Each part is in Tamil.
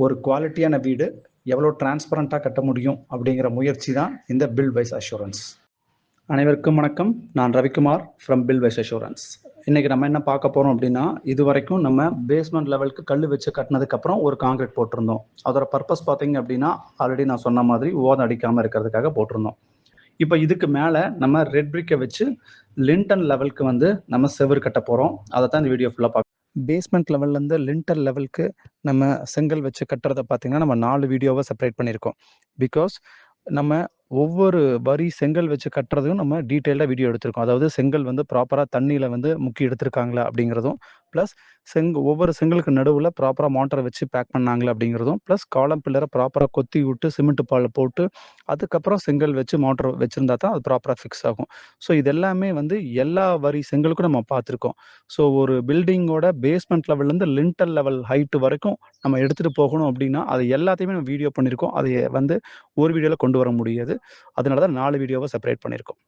ஒரு குவாலிட்டியான வீடு எவ்வளோ டிரான்ஸ்பரண்ட்டாக கட்ட முடியும் அப்படிங்கிற முயற்சி தான் இந்த பில்ட் வைஸ் அஷூரன்ஸ். அனைவருக்கும் வணக்கம். நான் Ravikumar from Build Wise Assurance. இன்றைக்கி நம்ம என்ன பார்க்க போகிறோம் அப்படின்னா, இது வரைக்கும் நம்ம பேஸ்மெண்ட் லெவலுக்கு கல் வச்சு கட்டினதுக்கப்புறம் ஒரு காங்கிரீட் போட்டிருந்தோம். அதோட பர்பஸ் பார்த்தீங்க அப்படின்னா, ஆல்ரெடி நான் சொன்ன மாதிரி ஓதம் அடிக்காமல் இருக்கிறதுக்காக போட்டிருந்தோம். இப்போ இதுக்கு மேலே நம்ம ரெட் பிரிக்கை வச்சு லிண்டன் லெவலுக்கு வந்து நம்ம செவுரு கட்ட போகிறோம். அதை தான் இந்த வீடியோ ஃபுல்லாக பார்க்க. பேஸ்மெண்ட் லெவல்லேருந்து லிண்டர் லெவலுக்கு நம்ம செங்கல் வச்சு கட்டுறதை பார்த்தீங்கன்னா நம்ம 4 வீடியோவை செப்பரேட் பண்ணியிருக்கோம். பிகாஸ் நம்ம ஒவ்வொரு வரி செங்கல் வச்சு கட்டுறதும் நம்ம டீட்டெயிலாக வீடியோ எடுத்திருக்கோம். அதாவது செங்கல் வந்து ப்ராப்பராக தண்ணியில் வந்து முக்கி எடுத்திருக்காங்களா அப்படிங்கிறதும், ப்ளஸ் ஒவ்வொரு செங்கலுக்கு நடுவில் ப்ராப்பராக மோட்டரை வச்சு பேக் பண்ணாங்களா அப்படிங்கிறதும், ப்ளஸ் காலம் பில்லரை ப்ராப்பராக கொத்தி விட்டு சிமெண்ட் பால் போட்டு அதுக்கப்புறம் செங்கல் வச்சு மோட்டர் வச்சுருந்தா தான் அது ப்ராப்பராக ஃபிக்ஸ் ஆகும். ஸோ இது எல்லாமே வந்து எல்லா வரி செங்கலுக்கும் நம்ம பார்த்துருக்கோம். ஸோ ஒரு பில்டிங்கோட பேஸ்மெண்ட் லெவல்லேருந்து லிண்டர் லெவல் ஹைட்டு வரைக்கும் நம்ம எடுத்துகிட்டு போகணும் அப்படின்னா அது எல்லாத்தையுமே நம்ம வீடியோ பண்ணியிருக்கோம். அதை வந்து ஒரு வீடியோவில் கொண்டு வர முடியாது. அதனால தான் 4 வீடியோவை செப்பரேட் பண்ணியிருக்கோம்.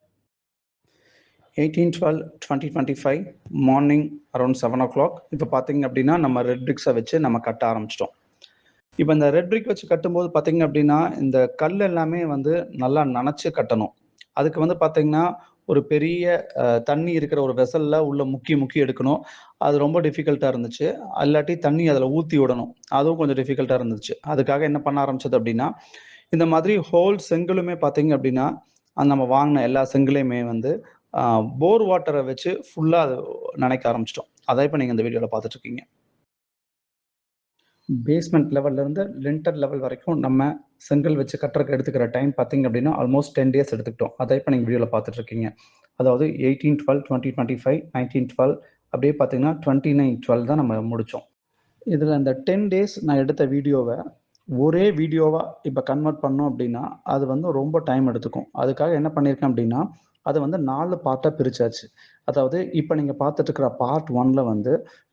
18/12/2025 மார்னிங் அரௌண்ட் 7 o'clock. இப்போ பார்த்தீங்க அப்படின்னா நம்ம ரெட் பிரிக்ஸை வச்சு நம்ம கட்ட ஆரம்பிச்சிட்டோம். இப்போ இந்த ரெட் பிரிக் வச்சு கட்டும்போது பார்த்தீங்க அப்படின்னா இந்த கல் எல்லாமே வந்து நல்லா நனைச்சு கட்டணும். அதுக்கு வந்து பார்த்தீங்கன்னா ஒரு பெரிய தண்ணி இருக்கிற ஒரு வெசலில் உள்ள முக்கி எடுக்கணும். அது ரொம்ப டிஃபிகல்ட்டாக இருந்துச்சு. இல்லாட்டி தண்ணி அதில் ஊற்றி விடணும். அதுவும் கொஞ்சம் டிஃபிகல்ட்டாக இருந்துச்சு. அதுக்காக என்ன பண்ண ஆரம்பிச்சது அப்படின்னா, இந்த மாதிரி ஹோல் செங்கலுமே பார்த்தீங்க அப்படின்னா நம்ம வாங்கின எல்லா செங்கலையுமே வந்து போர் வாட்டரை வச்சு ஃபுல்லாக அது நனைக்க ஆரம்பிச்சிட்டோம். அதை இப்போ நீங்கள் இந்த வீடியோவில் பார்த்துட்ருக்கீங்க. பேஸ்மெண்ட் லெவல்லேருந்து லிண்டர் லெவல் வரைக்கும் நம்ம செங்கல் வச்சு கட்டுறதுக்கு எடுத்துக்கிற டைம் பார்த்தீங்க அப்படின்னா ஆல்மோஸ்ட் 10 days எடுத்துக்கிட்டோம். அதை இப்போ நீங்கள் வீடியோவில் பார்த்துட்ருக்கீங்க. அதாவது 18/12/2025, 19/12 அப்படியே பார்த்தீங்கன்னா 29/12 தான் நம்ம முடித்தோம். இதில் இந்த 10 days நான் எடுத்த வீடியோவை ஒரே வீடியோவாக இப்போ கன்வெர்ட் பண்ணோம் அப்படின்னா அது வந்து ரொம்ப டைம் எடுத்துக்கும். அதுக்காக என்ன பண்ணியிருக்கேன் அப்படின்னா அதை வந்து 4 பார்ட்டாக பிரித்தாச்சு. அதாவது இப்போ நீங்கள் பார்த்துட்டு இருக்கிற பார்ட் 1ல் வந்து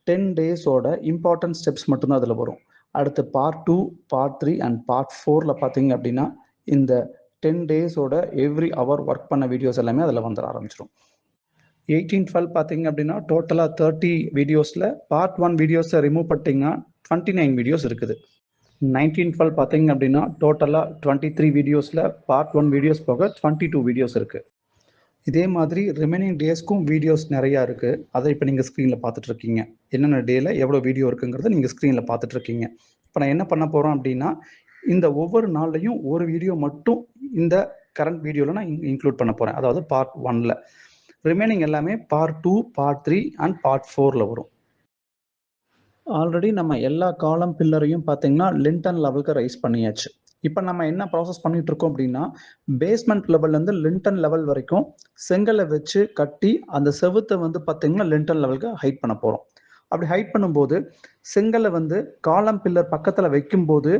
10 daysோட இம்பார்ட்டன்ட் ஸ்டெப்ஸ் மட்டும்தான் அதில் வரும். அடுத்து பார்ட் 2, பார்ட் 3 அண்ட் பார்ட் 4ல் பார்த்தீங்க அப்படின்னா இந்த 10 daysோட எவ்ரி ஹவர் ஒர்க் பண்ண வீடியோஸ் எல்லாமே அதில் வந்துட ஆரம்பிச்சிடும். 18/12 பார்த்தீங்க அப்படின்னா டோட்டலாக 30 வீடியோஸில் பார்ட் 1 வீடியோஸை ரிமூவ் பண்ணிட்டீங்கன்னா 29 வீடியோஸ் இருக்குது. 19/12 பார்த்தீங்க அப்படின்னா டோட்டலாக 23 வீடியோஸில் பார்ட் 1 வீடியோஸ் போக 22 வீடியோஸ் இருக்குது. இதே மாதிரி ரிமைனிங் டேஸ்க்கும் வீடியோஸ் நிறையா இருக்குது. அதை இப்போ நீங்கள் ஸ்க்ரீனில் பார்த்துட்ருக்கீங்க. என்னென்ன டேயில் எவ்வளோ வீடியோ இருக்குங்கிறத நீங்கள் ஸ்க்ரீனில் பார்த்துட்ருக்கீங்க. இப்போ நான் என்ன பண்ண போகிறோம் அப்படின்னா இந்த ஒவ்வொரு நாள்லையும் ஒரு வீடியோ மட்டும் இந்த கரண்ட் வீடியோவில் நான் இன்க்ளூட் பண்ண போகிறேன். அதாவது பார்ட் 1ல். ரிமைனிங் எல்லாமே பார்ட் 2, பார்ட் 3 அண்ட் பார்ட் 4ல் வரும். ஆல்ரெடி நம்ம எல்லா காலம் பில்லரையும் பார்த்தீங்கன்னா லிண்டன் லெவலுக்கு ரைஸ் பண்ணியாச்சு. இப்போ நம்ம என்ன ப்ராசஸ் பண்ணிட்டு இருக்கோம் அப்படின்னா பேஸ்மெண்ட் லெவல்லேருந்து லிண்டன் லெவல் வரைக்கும் செங்கலை வச்சு கட்டி அந்த செவுத்தை வந்து பார்த்தீங்கன்னா லிண்டன் லெவலுக்கு ஹைட் பண்ண போகிறோம். அப்படி ஹைட் பண்ணும்போது செங்கலை வந்து காலம் பில்லர் பக்கத்தில் வைக்கும்போது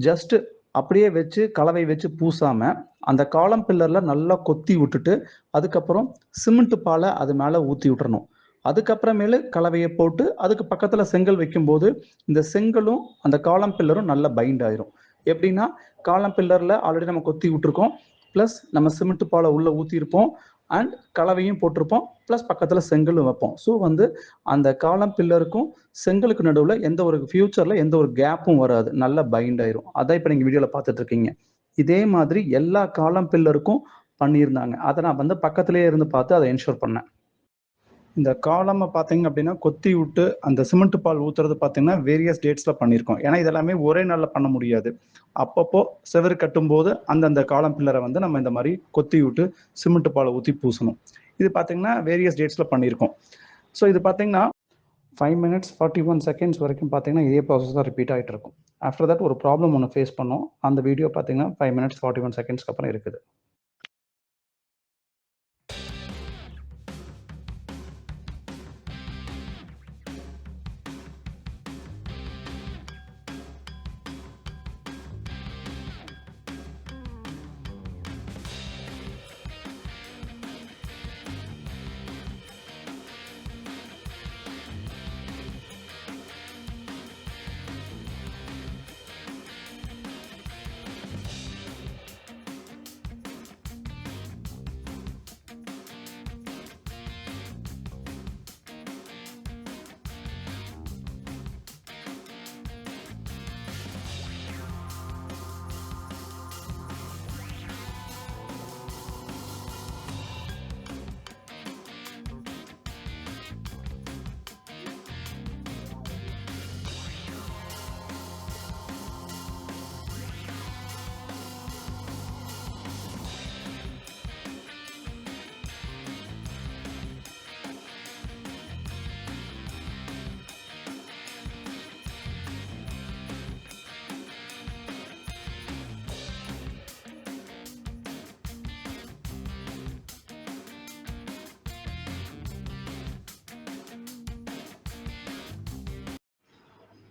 ஜஸ்ட் அப்படியே வச்சு கலவை வச்சு பூசாமல் அந்த காலம் பில்லரில் நல்லா கொத்தி விட்டுட்டு அதுக்கப்புறம் சிமெண்ட் பாலை அது மேலே ஊற்றி விட்டுறணும். அதுக்கப்புறமேலு கலவையை போட்டு அதுக்கு பக்கத்தில் செங்கல் வைக்கும்போது இந்த செங்கலும் அந்த காலம் பில்லரும் நல்லா பைண்ட் ஆயிரும். எப்படின்னா காலம் பில்லரில் ஆல்ரெடி நம்ம கொத்தி விட்டுருக்கோம், ப்ளஸ் நம்ம சிமெண்ட் பாலை உள்ளே ஊற்றிருப்போம் அண்ட் கலவையும் போட்டிருப்போம், ப்ளஸ் பக்கத்தில் செங்கலும் வைப்போம். ஸோ வந்து அந்த காலம் பில்லருக்கும் செங்கலுக்கு நடுவில் எந்த ஒரு ஃபியூச்சரில் எந்த ஒரு கேப்பும் வராது, நல்லா பைண்ட் ஆயிரும். அதான் இப்போ நீங்கள் வீடியோவில் பார்த்துட்ருக்கீங்க. இதே மாதிரி எல்லா காலம் பில்லருக்கும் பண்ணியிருந்தாங்க. அதை நான் வந்து பக்கத்துலேயே இருந்து பார்த்து அதை என்ஷூர் பண்ணேன். இந்த காலமை பார்த்தீங்க அப்படின்னா கொத்தி விட்டு அந்த சிமெண்ட் பால் ஊற்றுறது பார்த்தீங்கன்னா வேரியஸ் டேட்ஸில் பண்ணியிருக்கோம். ஏன்னா இதெல்லாமே ஒரே நாளில் பண்ண முடியாது. அப்பப்போ செவரு கட்டும்போது அந்தந்த காலம் பில்லரை வந்து நம்ம இந்த மாதிரி கொத்தி விட்டு சிமெண்ட் பாலை ஊற்றி பூசணும். இது பார்த்தீங்கன்னா வேரியஸ் டேட்ஸில் பண்ணியிருக்கோம். ஸோ இது பார்த்தீங்கன்னா 5 minutes 41 seconds வரைக்கும் பார்த்தீங்கன்னா இதே ப்ராசஸ் தான் ரிப்பீட் ஆகிட்டு இருக்கும். ஆஃப்டர் தட் ஒரு ப்ராப்ளம் ஒன்று ஃபேஸ் பண்ணோம். அந்த வீடியோ பார்த்தீங்கன்னா 5 minutes 41 seconds அப்புறம் இருக்குது.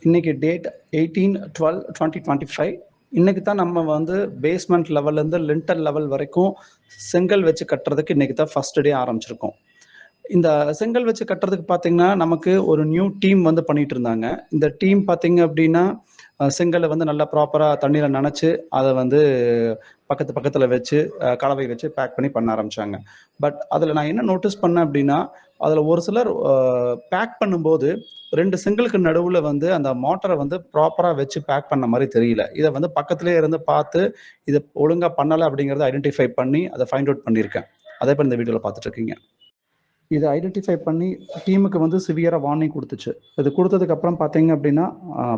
இன்னைக்கு டேட் 18/12/2025. இன்னைக்கு தான் நம்ம வந்து பேஸ்மெண்ட் லெவல்லேருந்து லிண்டர் லெவல் வரைக்கும் செங்கல் வச்சு கட்டுறதுக்கு இன்னைக்கு தான் ஃபர்ஸ்ட் டே ஆரம்பிச்சிருக்கோம். இந்த செங்கல் வச்சு கட்டுறதுக்கு பார்த்தீங்கன்னா நமக்கு ஒரு நியூ டீம் வந்து பண்ணிட்டு இருந்தாங்க. இந்த டீம் பார்த்தீங்க அப்படின்னா செங்கலை வந்து நல்லா ப்ராப்பராக தண்ணியில் நனைச்சு அதை வந்து பக்கத்தில் வச்சு கலவை வச்சு பேக் பண்ண ஆரம்பிச்சாங்க. பட் அதில் நான் என்ன நோட்டீஸ் பண்ணேன் அப்படின்னா அதில் ஒரு சிலர் பேக் பண்ணும்போது 2 செங்கலுக்கு நடுவில் வந்து அந்த மோட்டரை வந்து ப்ராப்பராக வச்சு பேக் பண்ண மாதிரி தெரியல. இதை வந்து பக்கத்திலே இருந்து பார்த்து இதை ஒழுங்காக பண்ணலை அப்படிங்கிறத ஐடென்டிஃபை பண்ணி அதை ஃபைண்ட் அவுட் பண்ணியிருக்கேன். அதே இப்போ இந்த வீடியோவில் பார்த்துட்டு இருக்கீங்க. இதை ஐடென்டிஃபை பண்ணி டீமுக்கு வந்து சிவியராக வார்னிங் கொடுத்துச்சு. இது கொடுத்ததுக்கப்புறம் பார்த்தீங்க அப்படின்னா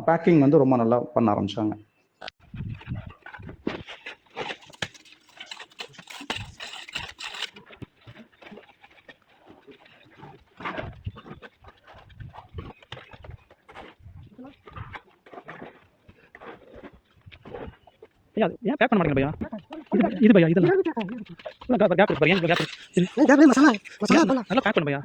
பேக்கிங் வந்து ரொம்ப நல்லா பண்ண ஆரம்பித்தாங்க. भैया यहाँ पैक பண்ண மாட்டீங்க भैया இது भैया இதெல்லாம் கேப் இருக்கு भैया கேப் இருக்கு கேப் மசாலா நல்லா பேக் பண்ணு भैया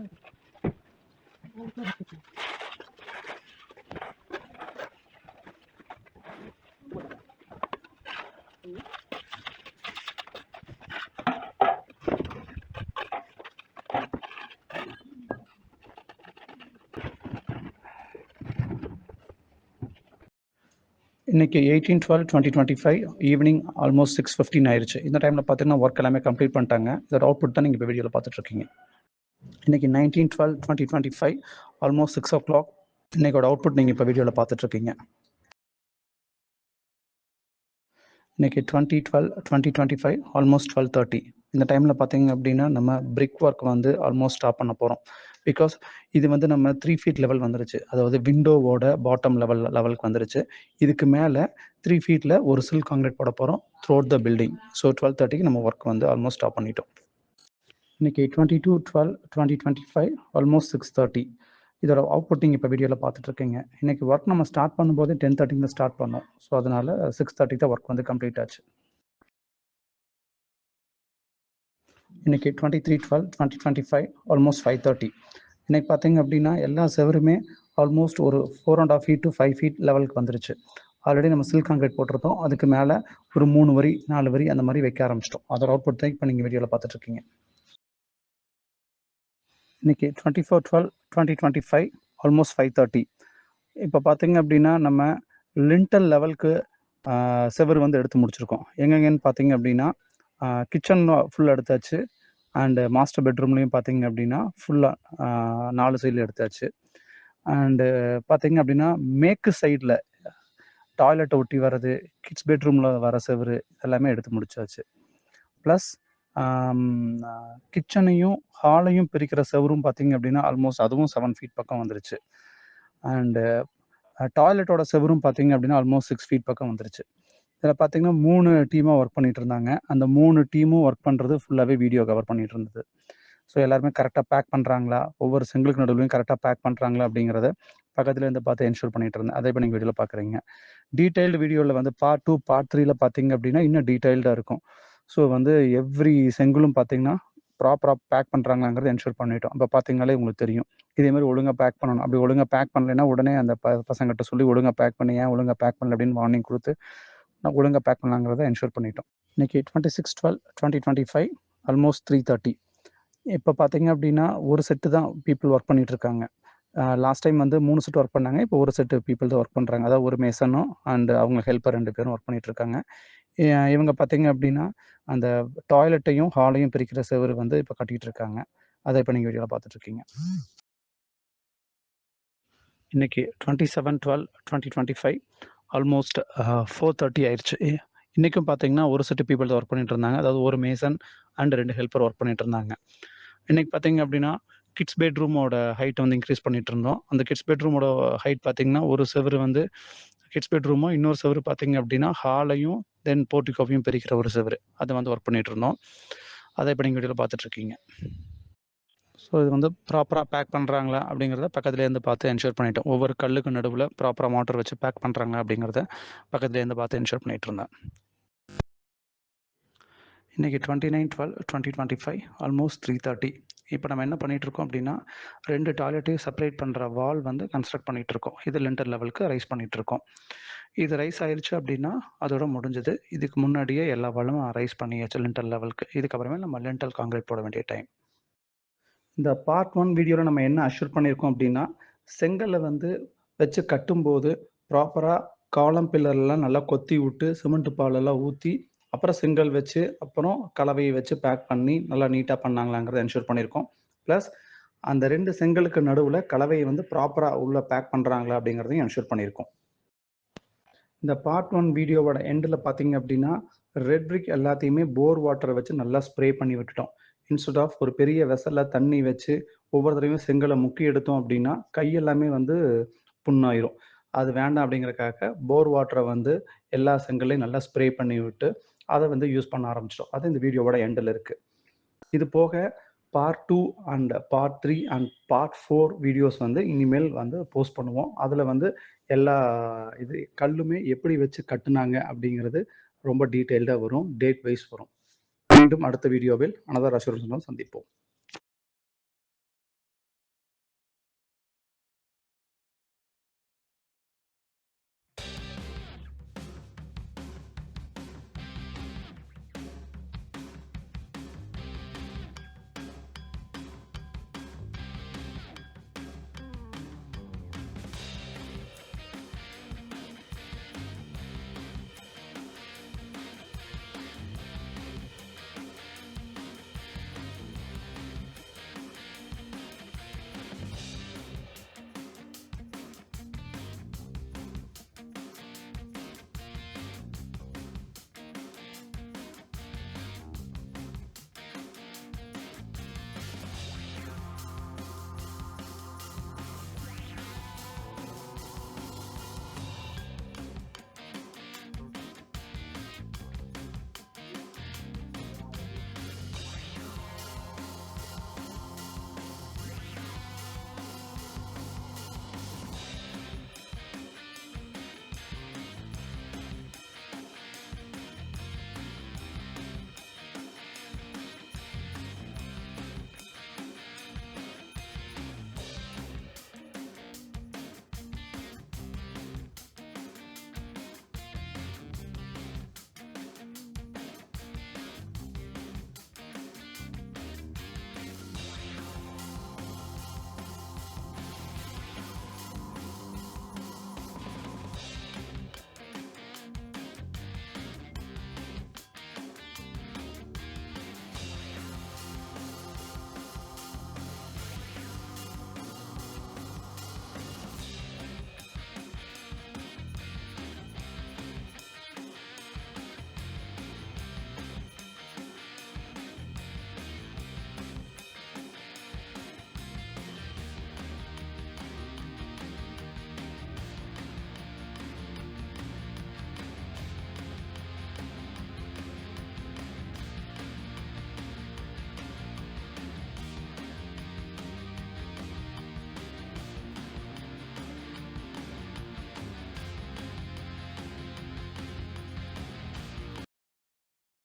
இன்னைக்கு 18/12/2025 ஈவினிங் ஆல்மோஸ்ட் 6:15 ஆயிடுச்சு. இந்த டைமில் பார்த்தீங்கன்னா ஒர்க் எல்லாமே கம்ப்ளீட் பண்ணிட்டாங்க. இதோட அவுட்புட் தான் நீங்கள் இப்போ வீடியோவில் பார்த்துட்ருக்கீங்க. இன்னைக்கு 19/12/2025 ஆல்மோஸ்ட் 6 o'clock. இன்னைக்கோட அவுட்புட் நீங்கள் இப்போ வீடியோவில் பார்த்துட்ருக்கீங்க. இன்னைக்கு 20/12/2025 ஆல்மோஸ்ட் 12:30. இந்த டைமில் பார்த்தீங்க அப்படின்னா நம்ம பிரிக் ஒர்க் வந்து ஆல்மோஸ்ட் ஸ்டாப் பண்ண போகிறோம். பிகாஸ் இது வந்து நம்ம 3 feet லெவல் வந்துருச்சு. அதாவது விண்டோவோட பாட்டம் லெவலுக்கு வந்துருச்சு. இதுக்கு மேலே 3 feetல ஒரு சில் காங்கிரீட் போட போகிறோம் throughout the building. So 12:30க்கு நம்ம ஒர்க் வந்து ஆல்மோஸ்ட் ஸ்டாப் பண்ணிட்டோம். இன்னைக்கு 22/12/2025 ஆல்மோஸ்ட் 6:30. இதோட அவுட்புட் நீங்கள் இப்போ வீடியோவில் பார்த்துட்ருக்கீங்க. இன்றைக்கி ஒர்க் நம்ம ஸ்டார்ட் பண்ணும்போது 10:30 ஸ்டார்ட் பண்ணோம். ஸோ அதனால் 6:30 தான் ஒர்க் வந்து கம்ப்ளீட் ஆச்சு. இன்றைக்கி 23/12/2025 ஆல்மோஸ்ட் 5:30. இன்றைக்கி பார்த்தீங்க அப்படின்னா எல்லா செவருமே ஆல்மோஸ்ட் ஒரு 4.5 feet to 5 feet லெவலுக்கு வந்துருச்சு. ஆல்ரெடி நம்ம சில் காங்கிரீட் போட்டிருந்தோம். அதுக்கு மேலே ஒரு 3 வரி 4 வரி அந்த மாதிரி வைக்க ஆரம்பிச்சிட்டோம். அதோட அவுட்புட் தான் இப்போ நீங்கள் வீடியோவில் பார்த்துட்ருக்கீங்க. இன்றைக்கி 24/12/2025 ஆல்மோஸ்ட் 5:30. இப்போ பார்த்தீங்க அப்படின்னா நம்ம லிண்டல் லெவலுக்கு செவர் வந்து எடுத்து முடிச்சிருக்கோம். எங்கெங்கன்னு பார்த்தீங்க அப்படின்னா கிச்சன் ஃபுல்லாக எடுத்தாச்சு. அண்டு மாஸ்டர் பெட்ரூம்லேயும் பார்த்தீங்க அப்படின்னா ஃபுல்லாக 4 சைடில் எடுத்தாச்சு. அண்டு பார்த்தீங்க அப்படின்னா மேற்கு சைடில் டாய்லெட்டை ஒட்டி வர்றது, கிட்ஸ் பெட்ரூமில் வர செவரு எல்லாமே எடுத்து முடிச்சாச்சு. ப்ளஸ் கிச்சனையும் ஹாலையும் பிரிக்கிற செவரும் பார்த்தீங்க அப்படின்னா ஆல்மோஸ்ட் அதுவும் 7 feet பக்கம் வந்துருச்சு. அண்டு டாய்லெட்டோட செவரும் பார்த்தீங்க அப்படின்னா ஆல்மோஸ்ட் 6 feet பக்கம் வந்துருச்சு. இதில் பார்த்தீங்கன்னா 3 டீமாக ஒர்க் பண்ணிகிட்டு இருந்தாங்க. அந்த 3 டீமும் ஒர்க் பண்ணுறது ஃபுல்லாகவே வீடியோ கவர் பண்ணிகிட்டு இருந்தது. ஸோ எல்லாருமே கரெக்டாக பேக் பண்ணுறாங்களா, ஒவ்வொரு செங்கலுக்கு நடுவுலையும் கரெக்டாக பேக் பண்ணுறாங்களா அப்படிங்கிறத பக்கத்துலேருந்து பார்த்து என்ஷூர் பண்ணிகிட்டு இருந்தேன். அதே இப்போ நீங்கள் வீடியோவில் பார்க்குறீங்க. டீட்டெயில்டு வீடியோவில் வந்து பார்ட் 2 பார்ட் 3ல பார்த்தீங்க அப்படின்னா இன்னும் டீட்டெயில்டாக இருக்கும். ஸோ வந்து எவ்ரி செங்கலும் பார்த்தீங்கன்னா ப்ராப்பராக பேக் பண்ணுறாங்களாங்கிறத என்ஷூர் பண்ணிட்டோம். இப்போ பார்த்தீங்கனாலே உங்களுக்கு தெரியும். இதேமாதிரி ஒழுங்காக பேக் பண்ணணும். அப்படி ஒழுங்காக பேக் பண்ணலைன்னா உடனே அந்த பசங்கிட்ட சொல்லி ஒழுங்காக பேக் பண்ணி ஏன் ஒழுங்காக பேக் பண்ணல அப்படின்னு வார்னிங் கொடுத்து நான் ஒழுங்காக பேக் பண்ணலாங்கிறத என்ஷூர் பண்ணிட்டோம். இன்றைக்கி 26/12/2025 ஆல்மோஸ்ட் 3:30. இப்போ பார்த்தீங்க அப்படின்னா ஒரு செட்டு தான் பீப்புள் ஒர்க் பண்ணிகிட்ருக்காங்க. லாஸ்ட் டைம் வந்து 3 செட் ஒர்க் பண்ணாங்க. இப்போ ஒரு செட்டு பீப்புள் தான் ஒர்க் பண்ணுறாங்க. அதாவது ஒரு மேசனும் அண்டு அவங்க ஹெல்ப்பர் 2 பேரும் ஒர்க் பண்ணிகிட்ருக்காங்க. இவங்க பார்த்தீங்க அப்படின்னா அந்த டாய்லெட்டையும் ஹாலையும் பிரிக்கிற செவரு வந்து இப்போ கட்டிகிட்டு இருக்காங்க. அதை இப்போ நீங்கள் வீடியோவில் பார்த்துட்ருக்கீங்க. இன்றைக்கி 27/12/2025 ஆல்மோஸ்ட் 4:30 ஆயிடுச்சு. இன்றைக்கும் பார்த்தீங்கன்னா ஒரு செட்டு பீப்புள் தான் ஒர்க் பண்ணிட்டு இருந்தாங்க. அதாவது ஒரு மேசன் அண்ட் 2 ஹெல்ப்பர் ஒர்க் பண்ணிட்டு இருந்தாங்க. இன்றைக்கி பார்த்தீங்க அப்படின்னா கிட்ஸ் பெட்ரூமோட ஹைட் வந்து இன்க்ரீஸ் பண்ணிட்டு இருந்தோம். அந்த கிட்ஸ் பெட்ரூமோட ஹைட் பார்த்தீங்கன்னா ஒரு செவரு வந்து கிட்ஸ் பெட்ரூமும் இன்னொரு செவரு பார்த்தீங்க அப்படின்னா ஹாலையும் தென் போர்ட்டிகோவையும் பிரிக்கிற ஒரு செவரு அதை வந்து ஒர்க் பண்ணிட்டு இருந்தோம். அதை இப்போ நீங்கள் வீடியோவில் பார்த்துட்ருக்கீங்க. ஸோ இது வந்து ப்ராப்பராக பேக் பண்ணுறாங்களா அப்படிங்கிறத பக்கத்துலேருந்து பார்த்து என்ஷூர் பண்ணிட்டோம். ஒவ்வொரு கல்லுக்கு நடுவில் ப்ராப்பராக மோட்டர் வச்சு பேக் பண்ணுறாங்களா அப்படிங்கிறத பக்கத்துலேருந்து பார்த்து என்ஷூர் பண்ணிகிட்டு இருந்தேன். இன்றைக்கி 29/12/2025 ஆல்மோஸ்ட் 3:30. இப்போ நம்ம என்ன பண்ணிகிட்ருக்கோம் அப்படின்னா 2 டாய்லெட்டையும் செப்பரேட் பண்ணுற வால் வந்து கன்ஸ்ட்ரக்ட் பண்ணிகிட்ருக்கோம். இது லிண்டர் லெவலுக்கு ரைஸ் பண்ணிகிட்ருக்கோம். இது ரைஸ் ஆயிடுச்சு அப்படின்னா அதோட முடிஞ்சது. இதுக்கு முன்னாடியே எல்லா வாலும் ரைஸ் பண்ணியாச்சு லிண்டர் லெவலுக்கு. இதுக்கப்புறமே நம்ம லிண்டல் காங்கிரீட் போட வேண்டிய டைம். இந்த பார்ட் 1 வீடியோவில் நம்ம என்ன அஷ்யூர் பண்ணியிருக்கோம் அப்படின்னா செங்கல்லை வந்து வச்சு கட்டும்போது ப்ராப்பராக காலம் பில்லர்லாம் நல்லா கொத்தி விட்டு சிமெண்ட் பாலெல்லாம் ஊற்றி அப்புறம் செங்கல் வச்சு அப்புறம் கலவையை வச்சு பேக் பண்ணி நல்லா நீட்டாக பண்ணாங்களாங்கிறத என்ஷூர் பண்ணியிருக்கோம். ப்ளஸ் அந்த 2 செங்கலுக்கு நடுவில் கலவையை வந்து ப்ராப்பராக உள்ளே பேக் பண்ணுறாங்களா அப்படிங்கிறதையும் என்ஷூர் பண்ணியிருக்கோம். இந்த பார்ட் 1 வீடியோவோட எண்டில் பார்த்தீங்க அப்படின்னா ரெட் பிரிக் எல்லாத்தையுமே போர் வாட்டரை வச்சு நல்லா ஸ்ப்ரே பண்ணி விட்டுட்டோம். இன்ஸ்டெட் ஆஃப் ஒரு பெரிய வெசலில் தண்ணி வச்சு ஒவ்வொரு தடவையும் செங்கலை முக்கி எடுத்தோம் அப்படின்னா கையெல்லாமே வந்து புண்ணாயிரும். அது வேண்டாம் அப்படிங்கிறக்காக போர் வாட்டரை வந்து எல்லா செங்கல்லையும் நல்லா ஸ்ப்ரே பண்ணி விட்டு அதை வந்து யூஸ் பண்ண ஆரம்பிச்சிட்டோம். அது இந்த வீடியோவோட எண்டில் இருக்குது. இது போக part 2 and part 3 and part 4 videos வந்து இனிமேல் வந்து போஸ்ட் பண்ணுவோம். அதில் வந்து எல்லா இது கல்லுமே எப்படி வச்சு கட்டுனாங்க அப்படிங்கிறது ரொம்ப டீட்டெயில்டாக வரும், டேட் வைஸ் வரும். மீண்டும் அடுத்த வீடியோவில் அனதர் அஷூரன்ஸுடன் சந்திப்போம்.